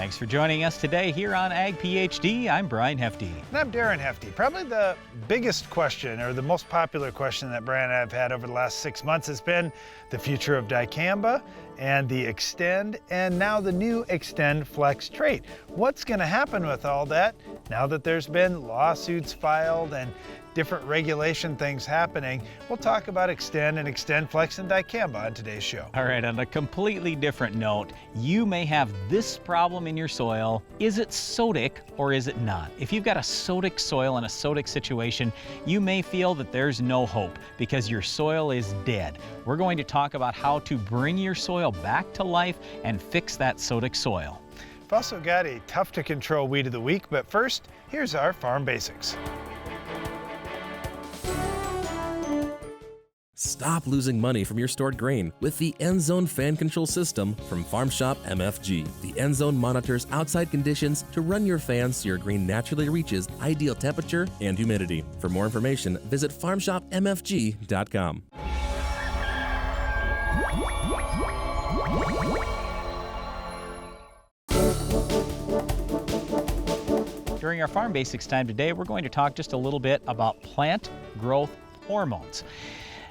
Thanks for joining us today here on Ag PhD. I'm Brian Hefty. And I'm Darren Hefty. Probably the biggest question, or the most popular question that Brian and I have had over the last 6 months has been the future of Dicamba and the Xtend and now the new XtendFlex trait. What's going to happen with all that now that there's been lawsuits filed and different regulation things happening? We'll talk about Xtend and XtendFlex and Dicamba on today's show. All right, on a completely different note, you may have this problem in your soil. Is it sodic or is it not? If you've got a sodic soil and a sodic situation, you may feel that there's no hope because your soil is dead. We're going to talk about how to bring your soil back to life and fix that sodic soil. We've also got a tough to control weed of the week, but first, here's our farm basics. Stop losing money from your stored grain with the EndZone fan control system from Farm Shop MFG. The EndZone monitors outside conditions to run your fans so your grain naturally reaches ideal temperature and humidity. For more information, visit farmshopmfg.com. During our Farm Basics time today, we're going to talk just a little bit about plant growth hormones.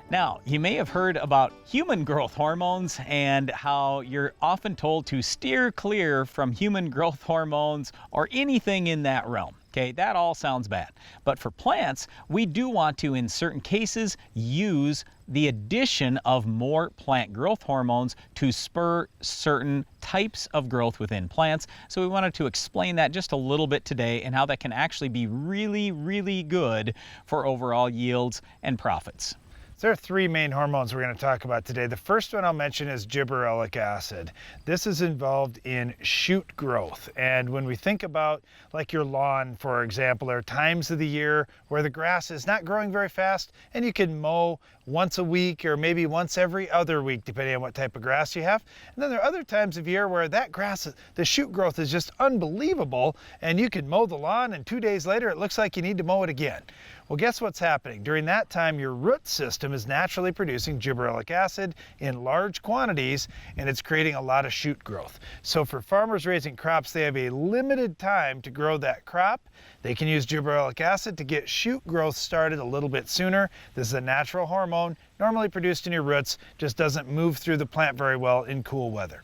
Now, you may have heard about human growth hormones and how you're often told to steer clear from human growth hormones or anything in that realm. Okay, that all sounds bad. But for plants, we do want to, in certain cases, use the addition of more plant growth hormones to spur certain types of growth within plants. So we wanted to explain that just a little bit today and how that can actually be really, really good for overall yields and profits. There are three main hormones we're going to talk about today. The first one I'll mention is gibberellic acid. This is involved in shoot growth. And when we think about like your lawn, for example, there are times of the year where the grass is not growing very fast and you can mow once a week or maybe once every other week, depending on what type of grass you have. And then there are other times of year where that grass, the shoot growth is just unbelievable and you can mow the lawn and 2 days later it looks like you need to mow it again. Well, guess what's happening? During that time, your root system is naturally producing gibberellic acid in large quantities, and it's creating a lot of shoot growth. So for farmers raising crops, they have a limited time to grow that crop. They can use gibberellic acid to get shoot growth started a little bit sooner. This is a natural hormone, normally produced in your roots, just doesn't move through the plant very well in cool weather.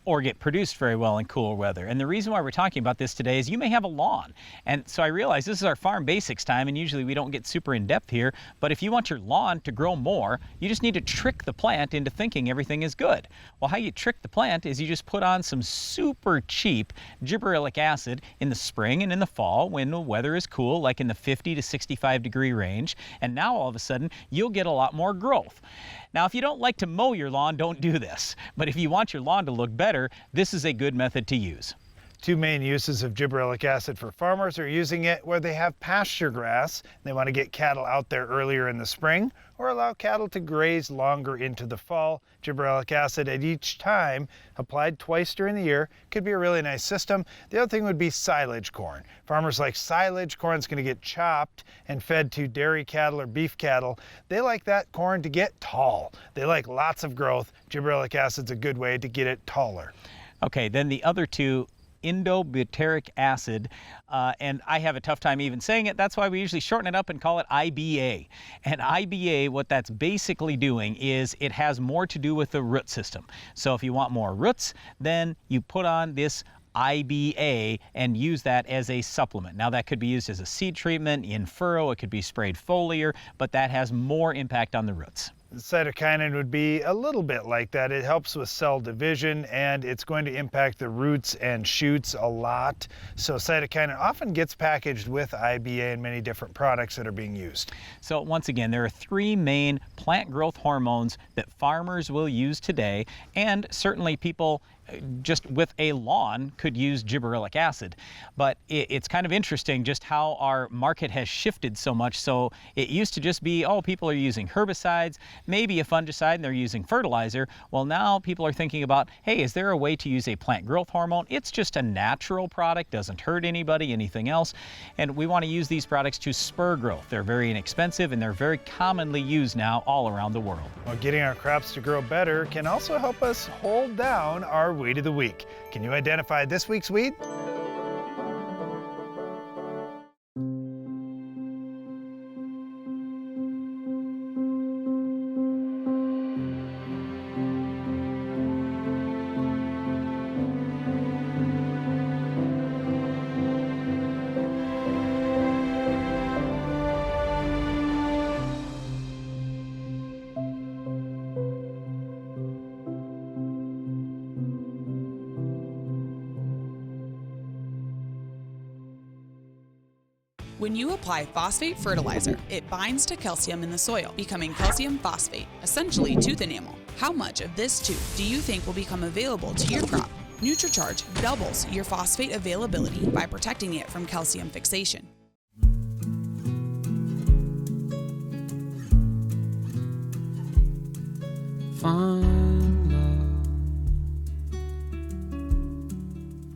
Or get produced very well in cooler weather. And the reason why we're talking about this today is you may have a lawn. And so I realize this is our farm basics time, and usually we don't get super in depth here, but if you want your lawn to grow more, you just need to trick the plant into thinking everything is good. Well, how you trick the plant is you just put on some super cheap gibberellic acid in the spring and in the fall when the weather is cool, like in the 50 to 65 degree range, and now all of a sudden you'll get a lot more growth. Now, if you don't like to mow your lawn, don't do this. But if you want your lawn to look better, this is a good method to use. Two main uses of gibberellic acid for farmers are using it where they have pasture grass. They want to get cattle out there earlier in the spring or allow cattle to graze longer into the fall. Gibberellic acid at each time, applied twice during the year, could be a really nice system. The other thing would be silage corn. Farmers like silage corn is going to get chopped and fed to dairy cattle or beef cattle. They like that corn to get tall. They like lots of growth. Gibberellic acid's a good way to get it taller. Okay, then the other two, indobutyric acid, and I have a tough time even saying it. That's why we usually shorten it up and call it IBA. And IBA, what that's basically doing is it has more to do with the root system. So if you want more roots, then you put on this IBA and use that as a supplement. Now that could be used as a seed treatment in furrow, it could be sprayed foliar, but that has more impact on the roots. The cytokinin would be a little bit like that. It helps with cell division and it's going to impact the roots and shoots a lot. So cytokinin often gets packaged with IBA in many different products that are being used. So once again, there are three main plant growth hormones that farmers will use today, and certainly people just with a lawn could use gibberellic acid. But it's kind of interesting just how our market has shifted so much. So it used to just be, oh, people are using herbicides, maybe a fungicide, and they're using fertilizer. Well, now people are thinking about, hey, is there a way to use a plant growth hormone? It's just a natural product, doesn't hurt anybody, anything else. And we want to use these products to spur growth. They're very inexpensive and they're very commonly used now all around the world. Well, getting our crops to grow better can also help us hold down our Weed of the Week. Can you identify this week's weed? When you apply phosphate fertilizer, it binds to calcium in the soil, becoming calcium phosphate, essentially tooth enamel. How much of this tooth do you think will become available to your crop? NutriCharge doubles your phosphate availability by protecting it from calcium fixation. Find love,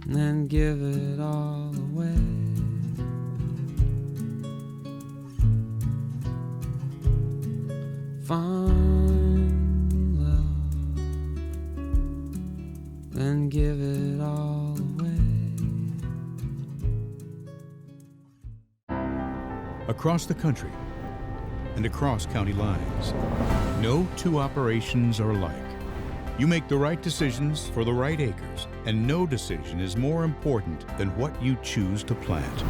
and then give it all away. Find love, then give it all away. Across the country and across county lines, no two operations are alike. You make the right decisions for the right acres, and no decision is more important than what you choose to plant.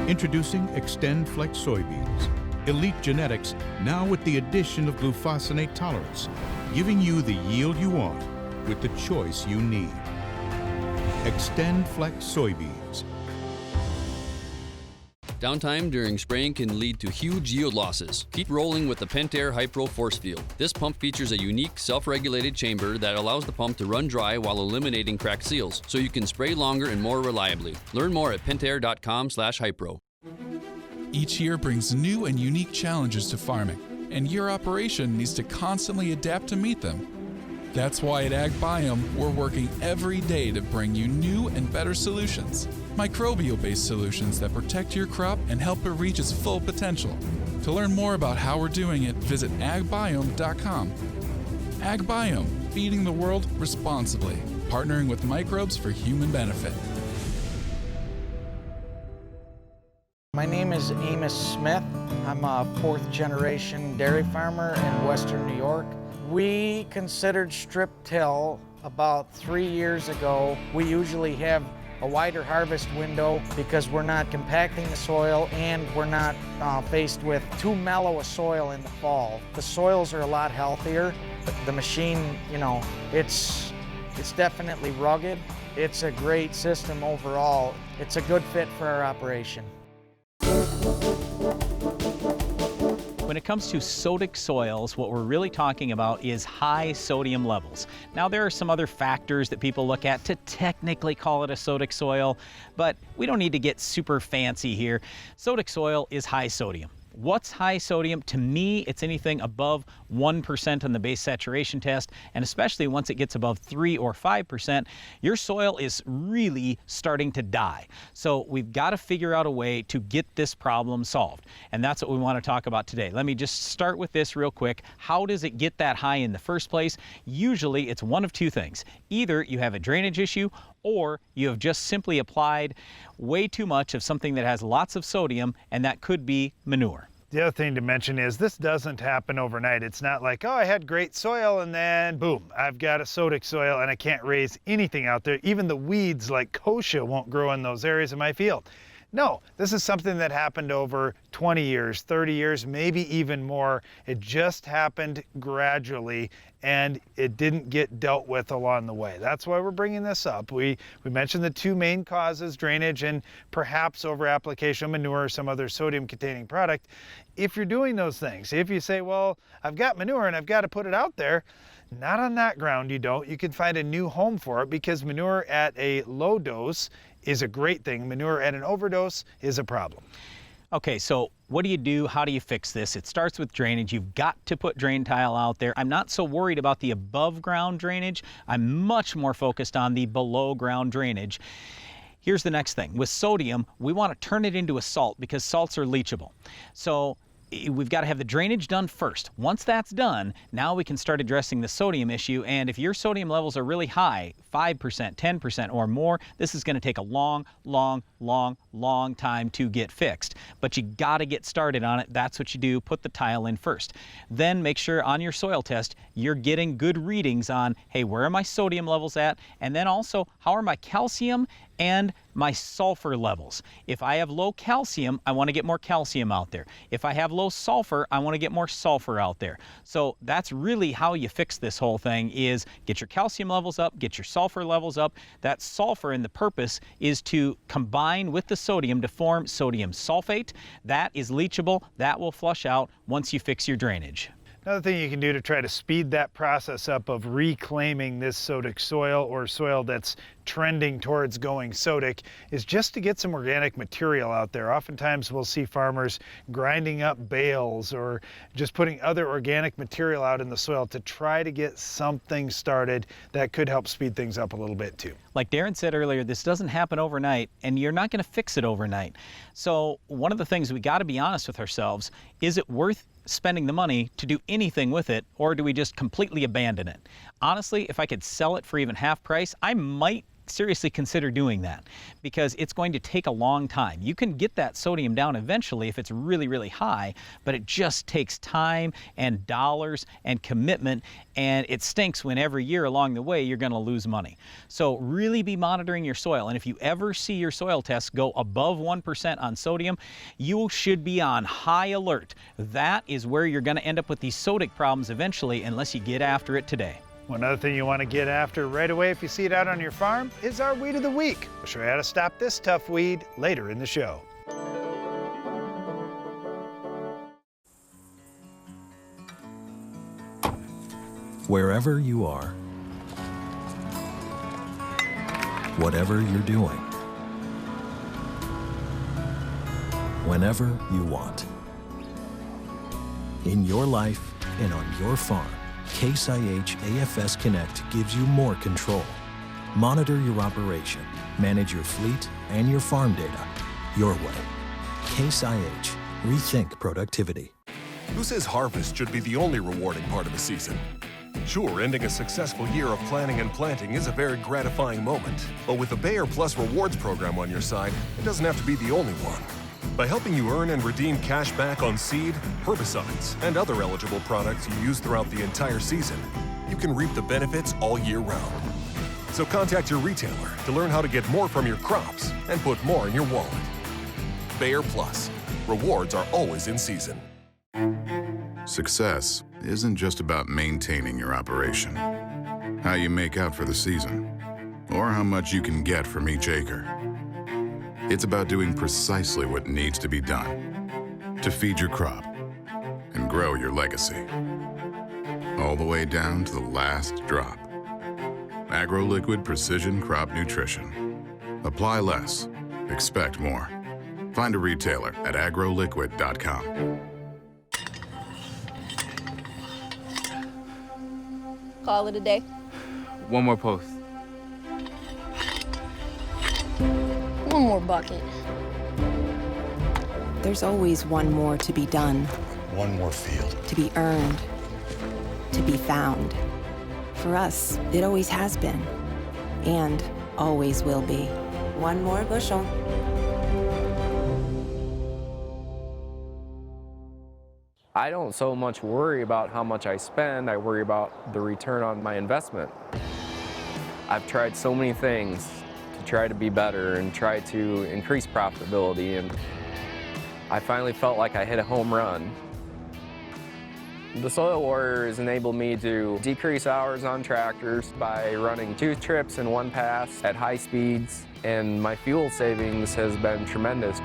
Introducing XtendFlex soybeans. Elite genetics, now with the addition of glufosinate tolerance, giving you the yield you want with the choice you need. XtendFlex soybeans. Downtime during spraying can lead to huge yield losses. Keep rolling with the Pentair Hypro Force Field. This pump features a unique self-regulated chamber that allows the pump to run dry while eliminating cracked seals, so you can spray longer and more reliably. Learn more at pentair.com/hypro. Each year brings new and unique challenges to farming, and your operation needs to constantly adapt to meet them. That's why at Ag Biome, we're working every day to bring you new and better solutions. Microbial-based solutions that protect your crop and help it reach its full potential. To learn more about how we're doing it, visit agbiome.com. Ag Biome, feeding the world responsibly, partnering with microbes for human benefit. My name is Amos Smith. I'm a fourth-generation dairy farmer in Western New York. We considered strip till about 3 years ago. We usually have a wider harvest window because we're not compacting the soil and we're not faced with too mellow a soil in the fall. The soils are a lot healthier. The machine, it's definitely rugged. It's a great system overall. It's a good fit for our operation. When it comes to sodic soils, what we're really talking about is high sodium levels. Now, there are some other factors that people look at to technically call it a sodic soil, but we don't need to get super fancy here. Sodic soil is high sodium. What's high sodium? To me, it's anything above 1% on the base saturation test, and especially once it gets above 3 or 5%, your soil is really starting to die. So we've got to figure out a way to get this problem solved, and that's what we want to talk about today. Let me just start with this real quick. How does it get that high in the first place? Usually it's one of two things. Either you have a drainage issue, or you have just simply applied way too much of something that has lots of sodium, and that could be manure. The other thing to mention is this doesn't happen overnight. It's not like, oh, I had great soil and then boom, I've got a sodic soil and I can't raise anything out there. Even the weeds like kochia won't grow in those areas of my field. No, this is something that happened over 20 years, 30 years, maybe even more. It just happened gradually and it didn't get dealt with along the way. That's why we're bringing this up. We mentioned the two main causes, drainage and perhaps over-application of manure or some other sodium-containing product. If you're doing those things, if you say, well, I've got manure and I've got to put it out there, not on that ground you don't. You can find a new home for it because manure at a low dose is a great thing. Manure at an overdose is a problem. Okay, so what do you do? How do you fix this? It starts with drainage. You've got to put drain tile out there. I'm not so worried about the above ground drainage. I'm much more focused on the below ground drainage. Here's the next thing. With sodium, we want to turn it into a salt because salts are leachable. So we've got to have the drainage done first. Once that's done, now we can start addressing the sodium issue. And if your sodium levels are really high, 5%, 10% or more, this is going to take a long time to get fixed. But you got to get started on it. That's what you do. Put the tile in first. Then make sure on your soil test you're getting good readings on, hey, where are my sodium levels at? And then also, how are my calcium and my sulfur levels? If I have low calcium, I want to get more calcium out there. If I have low sulfur, I want to get more sulfur out there. So that's really how you fix this whole thing, is get your calcium levels up, get your sulfur levels up. That sulfur, and the purpose is to combine with the sodium to form sodium sulfate. That is leachable. That will flush out once you fix your drainage. Another thing you can do to try to speed that process up of reclaiming this sodic soil, or soil that's trending towards going sodic, is just to get some organic material out there. Oftentimes we'll see farmers grinding up bales or just putting other organic material out in the soil to try to get something started that could help speed things up a little bit too. Like Darren said earlier, this doesn't happen overnight, and you're not going to fix it overnight. So one of the things we got to be honest with ourselves, is it worth spending the money to do anything with it, or do we just completely abandon it? Honestly, if I could sell it for even half price, I might seriously consider doing that, because it's going to take a long time. You can get that sodium down eventually if it's really high, but it just takes time and dollars and commitment, and it stinks when every year along the way you're going to lose money. So really be monitoring your soil, and if you ever see your soil tests go above 1% on sodium, you should be on high alert. That is where you're going to end up with these sodic problems eventually, unless you get after it today. One other thing you want to get after right away if you see it out on your farm is our weed of the week. We'll show you how to stop this tough weed later in the show. Wherever you are, whatever you're doing, whenever you want, in your life and on your farm, Case IH AFS Connect gives you more control. Monitor your operation, manage your fleet and your farm data your way. Case IH, rethink productivity. Who says harvest should be the only rewarding part of a season? Sure, ending a successful year of planning and planting is a very gratifying moment. But with the Bayer Plus Rewards program on your side, it doesn't have to be the only one. By helping you earn and redeem cash back on seed, herbicides, and other eligible products you use throughout the entire season, you can reap the benefits all year round. So contact your retailer to learn how to get more from your crops and put more in your wallet. Bayer Plus. Rewards are always in season. Success isn't just about maintaining your operation, how you make out for the season, or how much you can get from each acre. It's about doing precisely what needs to be done to feed your crop and grow your legacy, all the way down to the last drop. AgroLiquid Precision Crop Nutrition. Apply less, expect more. Find a retailer at agroliquid.com. Call it a day. One more post. One more bucket. There's always one more to be done. One more field. To be earned. To be found. For us, it always has been. And always will be. One more bushel. I don't so much worry about how much I spend, I worry about the return on my investment. I've tried so many things to try to be better and try to increase profitability, and I finally felt like I hit a home run. The Soil Warrior has enabled me to decrease hours on tractors by running 2 trips in 1 pass at high speeds, and my fuel savings has been tremendous.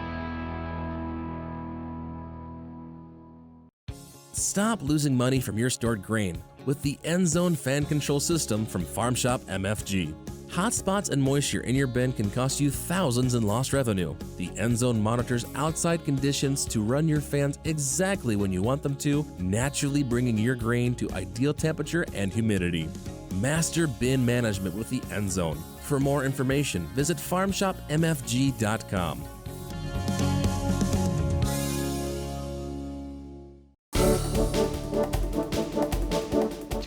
Stop losing money from your stored grain with the End-Zone Fan Control System from Farm Shop MFG. Hot spots and moisture in your bin can cost you thousands in lost revenue. The End-Zone monitors outside conditions to run your fans exactly when you want them to, naturally bringing your grain to ideal temperature and humidity. Master bin management with the End-Zone. For more information, visit farmshopmfg.com.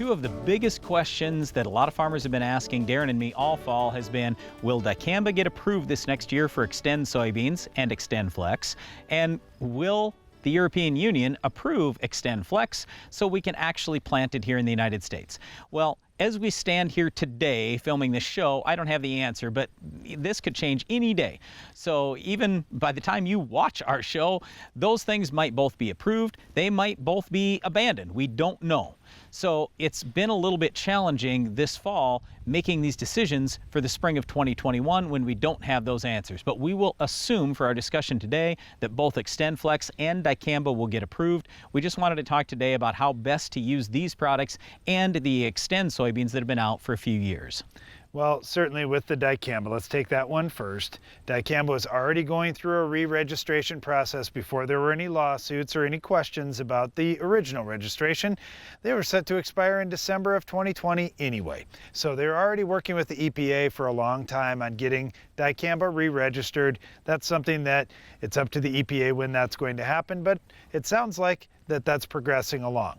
two of the biggest questions that a lot of farmers have been asking Darren and me all fall has been, will Dicamba get approved this next year for Xtend soybeans and XtendFlex? And will the European Union approve XtendFlex so we can actually plant it here in the United States? Well, as we stand here today filming this show, I don't have the answer, but this could change any day. So even by the time you watch our show, those things might both be approved. They might both be abandoned. We don't know. So it's been a little bit challenging this fall making these decisions for the spring of 2021 when we don't have those answers. But we will assume for our discussion today that both XtendFlex and Dicamba will get approved. We just wanted to talk today about how best to use these products and the Xtend soybeans that have been out for a few years. Well, certainly with the Dicamba, let's take that one first. Dicamba was already going through a re-registration process before there were any lawsuits or any questions about the original registration. They were set to expire in December of 2020 anyway. So they're already working with the EPA for a long time on getting Dicamba re-registered. That's something that it's up to the EPA when that's going to happen, but it sounds like that's progressing along.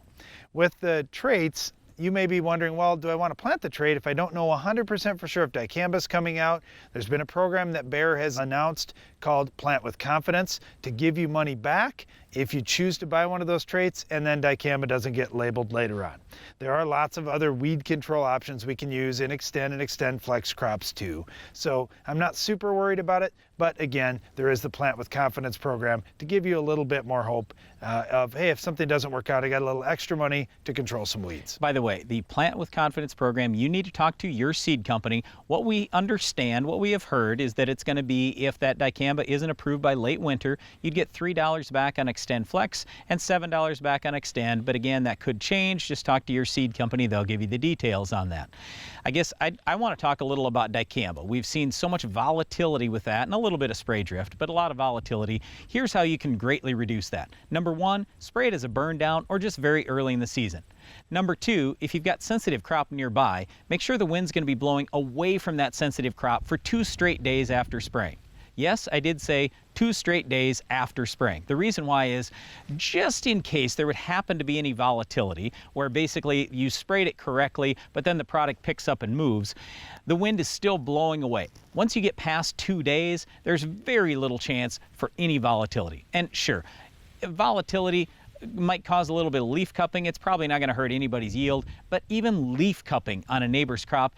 With the traits, you may be wondering, well, do I want to plant the trait if I don't know 100% for sure if Dicamba is coming out? There's been a program that Bayer has announced called Plant with Confidence to give you money back if you choose to buy one of those traits and then Dicamba doesn't get labeled later on. There are lots of other weed control options we can use in Xtend and XtendFlex crops too. So I'm not super worried about it, but again, there is the Plant with Confidence program to give you a little bit more hope of, hey, if something doesn't work out, I got a little extra money to control some weeds. By the way, the Plant with Confidence program, you need to talk to your seed company. What we understand, what we have heard is that it's going to be, if that Dicamba isn't approved by late winter, you'd get $3 back on XtendFlex and $7 back on Xtend. But again, that could change. Just talk to your seed company. They'll give you the details on that. I guess I want to talk a little about Dicamba. We've seen so much volatility with that and a little bit of spray drift, but a lot of volatility. Here's how you can greatly reduce that. Number one, spray it as a burn down or just very early in the season. Number two, if you've got sensitive crop nearby, make sure the wind's going to be blowing away from that sensitive crop for 2 straight days after spraying. Yes, I did say 2 straight days after spraying. The reason why is just in case there would happen to be any volatility where basically you sprayed it correctly, but then the product picks up and moves, the wind is still blowing away. Once you get past 2 days, there's very little chance for any volatility. And sure, volatility might cause a little bit of leaf cupping. It's probably not going to hurt anybody's yield, but even leaf cupping on a neighbor's crop,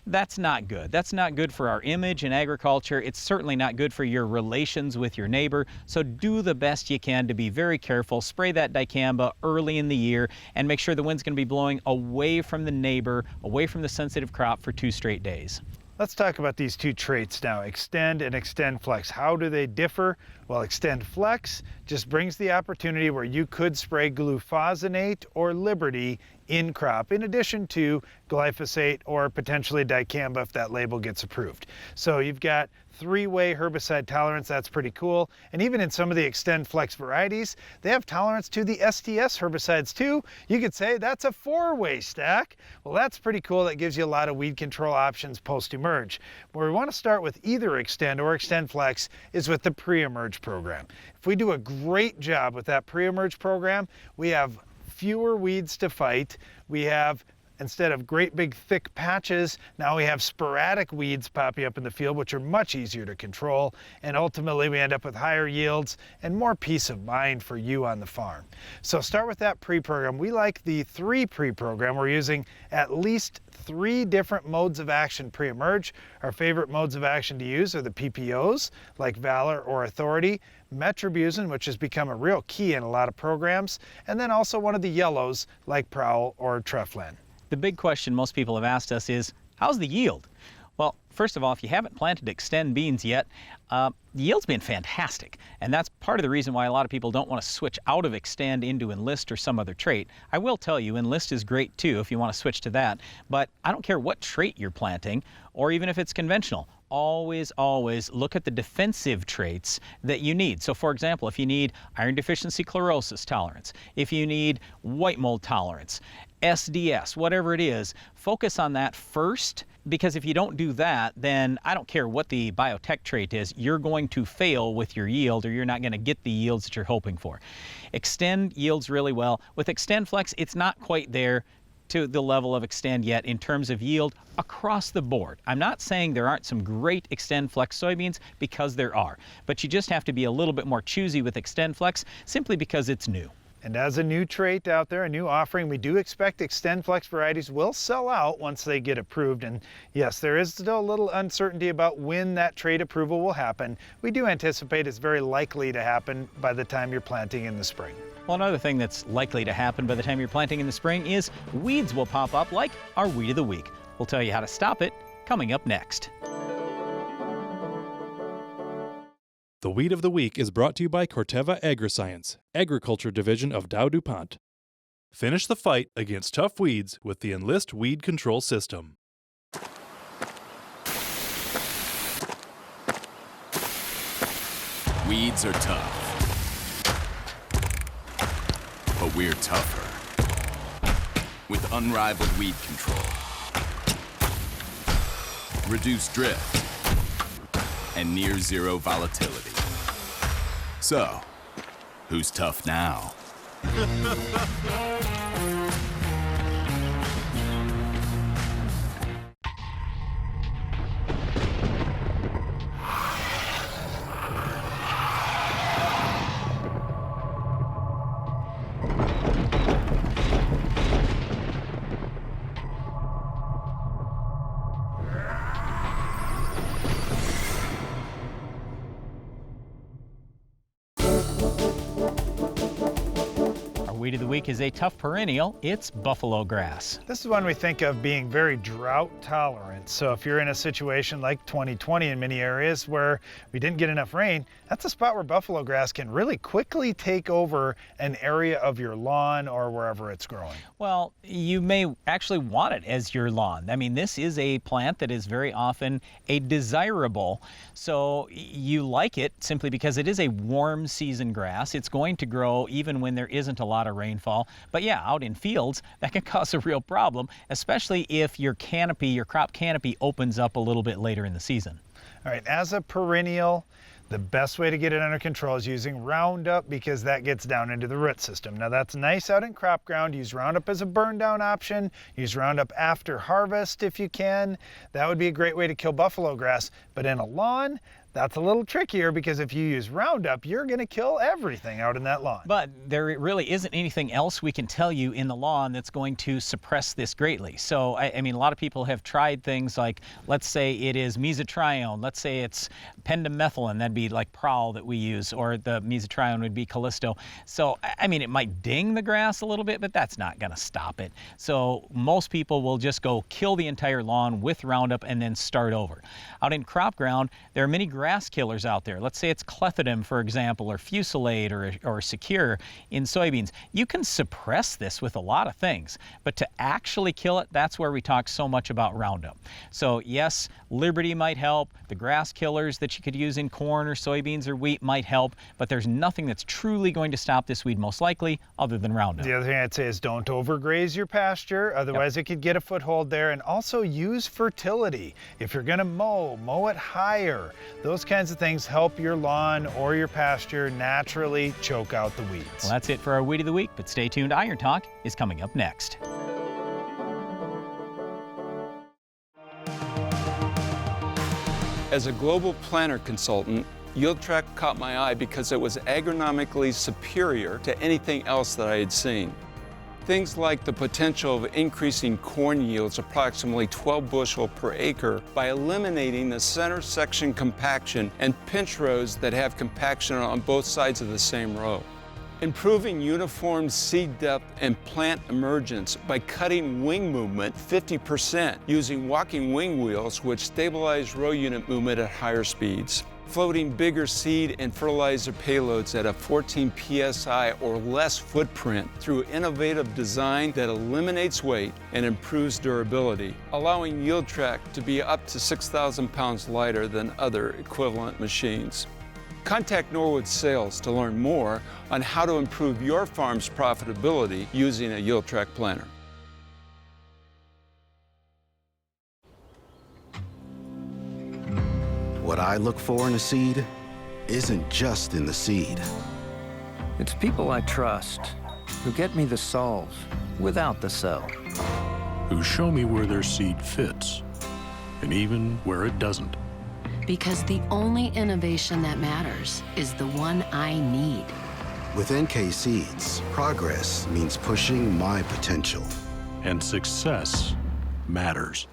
that's not good. That's not good for our image in agriculture. It's certainly not good for your relations with your neighbor. So do the best you can to be very careful. Spray that Dicamba early in the year and make sure the wind's going to be blowing away from the neighbor, away from the sensitive crop for 2 straight days. Let's talk about these two traits now, Xtend and XtendFlex. How do they differ? Well, XtendFlex just brings the opportunity where you could spray glufosinate or Liberty in crop, in addition to glyphosate or potentially Dicamba if that label gets approved. So you've got 3-way herbicide tolerance. That's pretty cool. And even in some of the XtendFlex varieties, they have tolerance to the STS herbicides too. You could say that's a 4-way stack. Well, that's pretty cool. That gives you a lot of weed control options post-emerge. Where we want to start with either Xtend or XtendFlex is with the pre-emerge program. If we do a great job with that pre-emerge program, we have fewer weeds to fight. We have, instead of great big thick patches, now we have sporadic weeds popping up in the field, which are much easier to control. And ultimately we end up with higher yields and more peace of mind for you on the farm. So start with that pre-program. We like the 3 pre-program. We're using at least 3 different modes of action pre-emerge. Our favorite modes of action to use are the PPOs, like Valor or Authority, Metribuzin, which has become a real key in a lot of programs, and then also one of the yellows, like Prowl or Treflan. The big question most people have asked us is, how's the yield? Well, first of all, if you haven't planted Xtend beans yet, the yield's been fantastic. And that's part of the reason why a lot of people don't want to switch out of Xtend into Enlist or some other trait. I will tell you, Enlist is great too if you want to switch to that. But I don't care what trait you're planting, or even if it's conventional. Always look at the defensive traits that you need. So for example, if you need iron deficiency chlorosis tolerance, if you need white mold tolerance, SDS, whatever it is, focus on that first, because if you don't do that, then I don't care what the biotech trait is, you're going to fail with your yield, or you're not going to get the yields that you're hoping for. Xtend yields really well. With XtendFlex, it's not quite there. to the level of Xtend yet in terms of yield across the board. I'm not saying there aren't some great XtendFlex soybeans, because there are, but you just have to be a little bit more choosy with XtendFlex simply because it's new. And as a new trait out there, a new offering, we do expect XtendFlex varieties will sell out once they get approved. And yes, there is still a little uncertainty about when that trait approval will happen. We do anticipate it's very likely to happen by the time you're planting in the spring. Well, another thing that's likely to happen by the time you're planting in the spring is weeds will pop up, like our Weed of the Week. We'll tell you how to stop it coming up next. The Weed of the Week is brought to you by Corteva Agriscience, Agriculture Division of Dow DuPont. Finish the fight against tough weeds with the Enlist Weed Control System. Weeds are tough, but we're tougher. With unrivaled weed control, reduced drift, and near zero volatility. So, who's tough now? Weed of the Week is a tough perennial. It's Buffalograss. This is one we think of being very drought tolerant. So if you're in a situation like 2020 in many areas where we didn't get enough rain, that's a spot where Buffalograss can really quickly take over an area of your lawn or wherever it's growing. Well, you may actually want it as your lawn. I mean, this is a plant that is very often a desirable. So you like it simply because it is a warm season grass. It's going to grow even when there isn't a lot of rainfall. But yeah, out in fields, that can cause a real problem, especially if your canopy, your crop canopy, opens up a little bit later in the season. All right, as a perennial, the best way to get it under control is using Roundup, because that gets down into the root system. Now that's nice out in crop ground. Use Roundup as a burn down option. Use Roundup after harvest if you can. That would be a great way to kill Buffalograss. But in a lawn, that's a little trickier, because if you use Roundup, you're going to kill everything out in that lawn. But there really isn't anything else we can tell you in the lawn that's going to suppress this greatly. So, I mean, a lot of people have tried things like, let's say it is mesotrione, let's say it's pendimethalin, that'd be like Prowl that we use, or the mesotrione would be Callisto. So, I mean, it might ding the grass a little bit, but that's not going to stop it. So most people will just go kill the entire lawn with Roundup and then start over. Out in crop ground, there are many grass killers out there. Let's say it's clethodim, for example, or fusilade, or secure in soybeans. You can suppress this with a lot of things, but to actually kill it, that's where we talk so much about Roundup. So yes, Liberty might help. The grass killers that you could use in corn or soybeans or wheat might help, but there's nothing that's truly going to stop this weed, most likely, other than Roundup. The other thing I'd say is don't overgraze your pasture, otherwise it could get a foothold there. And also use fertility. If you're going to mow it higher. Those kinds of things help your lawn or your pasture naturally choke out the weeds. Well, that's it for our Weed of the Week, but stay tuned. Iron Talk is coming up next. As a global planter consultant, YieldTrack caught my eye because it was agronomically superior to anything else that I had seen. Things like the potential of increasing corn yields approximately 12 bushel per acre by eliminating the center section compaction and pinch rows that have compaction on both sides of the same row. Improving uniform seed depth and plant emergence by cutting wing movement 50% using walking wing wheels, which stabilize row unit movement at higher speeds. Floating bigger seed and fertilizer payloads at a 14 psi or less footprint through innovative design that eliminates weight and improves durability, allowing YieldTrack to be up to 6,000 pounds lighter than other equivalent machines. Contact Norwood Sales to learn more on how to improve your farm's profitability using a YieldTrack planter. What I look for in a seed isn't just in the seed. It's people I trust who get me the solves, without the sow. Who show me where their seed fits, and even where it doesn't. Because the only innovation that matters is the one I need. With NK Seeds, progress means pushing my potential. And success matters.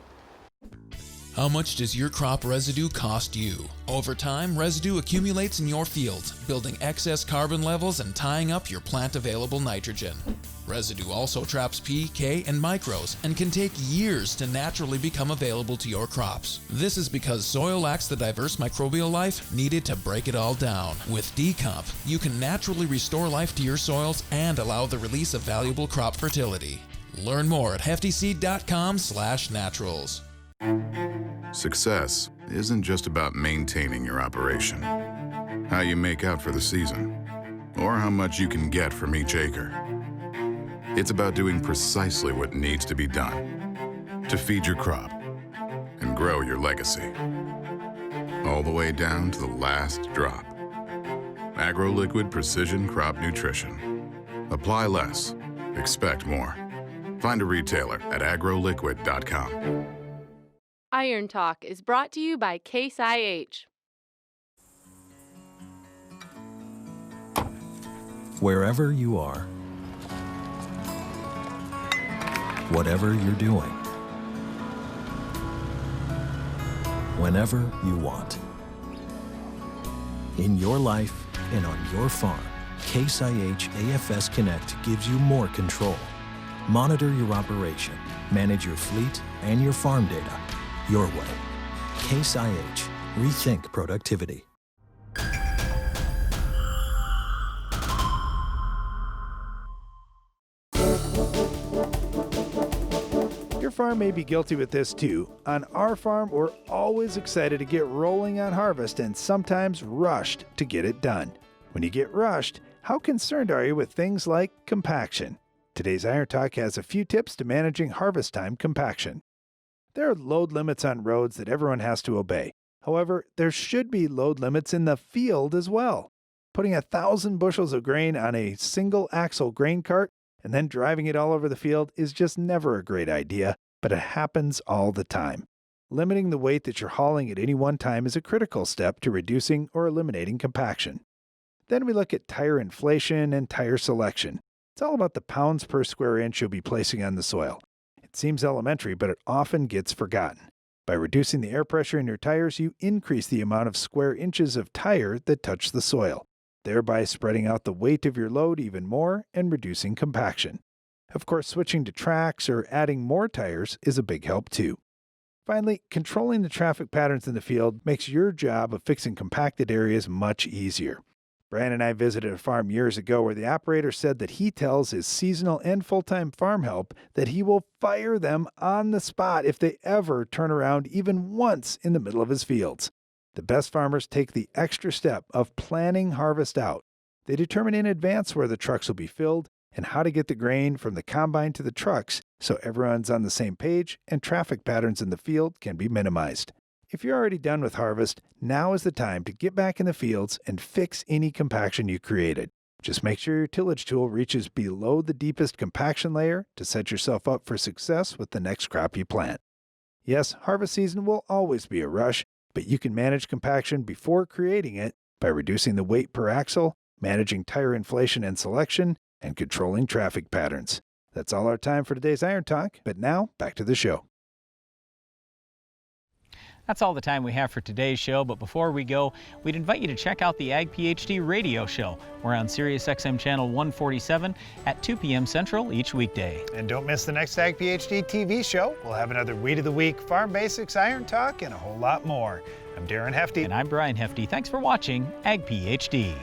How much does your crop residue cost you? Over time, residue accumulates in your field, building excess carbon levels and tying up your plant-available nitrogen. Residue also traps P, K, and micros and can take years to naturally become available to your crops. This is because soil lacks the diverse microbial life needed to break it all down. With Decomp, you can naturally restore life to your soils and allow the release of valuable crop fertility. Learn more at heftyseed.com/naturals. Success isn't just about maintaining your operation, how you make out for the season, or how much you can get from each acre. It's about doing precisely what needs to be done to feed your crop and grow your legacy, all the way down to the last drop. AgroLiquid Precision Crop Nutrition. Apply less, expect more. Find a retailer at agroliquid.com. Iron Talk is brought to you by Case IH. Wherever you are, whatever you're doing, whenever you want. In your life and on your farm, Case IH AFS Connect gives you more control. Monitor your operation, manage your fleet and your farm data your way. Case IH. Rethink productivity. Your farm may be guilty with this too. On our farm, we're always excited to get rolling on harvest and sometimes rushed to get it done. When you get rushed, how concerned are you with things like compaction? Today's Iron Talk has a few tips to managing harvest time compaction. There are load limits on roads that everyone has to obey. However, there should be load limits in the field as well. Putting 1,000 bushels of grain on a single axle grain cart and then driving it all over the field is just never a great idea, but it happens all the time. Limiting the weight that you're hauling at any one time is a critical step to reducing or eliminating compaction. Then we look at tire inflation and tire selection. It's all about the pounds per square inch you'll be placing on the soil. It seems elementary, but it often gets forgotten. By reducing the air pressure in your tires, you increase the amount of square inches of tire that touch the soil, thereby spreading out the weight of your load even more and reducing compaction. Of course, switching to tracks or adding more tires is a big help too. Finally, controlling the traffic patterns in the field makes your job of fixing compacted areas much easier. Brian and I visited a farm years ago where the operator said that he tells his seasonal and full-time farm help that he will fire them on the spot if they ever turn around even once in the middle of his fields. The best farmers take the extra step of planning harvest out. They determine in advance where the trucks will be filled and how to get the grain from the combine to the trucks so everyone's on the same page and traffic patterns in the field can be minimized. If you're already done with harvest, now is the time to get back in the fields and fix any compaction you created. Just make sure your tillage tool reaches below the deepest compaction layer to set yourself up for success with the next crop you plant. Yes, harvest season will always be a rush, but you can manage compaction before creating it by reducing the weight per axle, managing tire inflation and selection, and controlling traffic patterns. That's all our time for today's Iron Talk, but now back to the show. That's all the time we have for today's show, but before we go, we'd invite you to check out the Ag PhD radio show. We're on Sirius XM channel 147 at 2 p.m. Central each weekday. And don't miss the next Ag PhD TV show. We'll have another Weed of the Week, Farm Basics, Iron Talk, and a whole lot more. I'm Darren Hefty. And I'm Brian Hefty. Thanks for watching Ag PhD.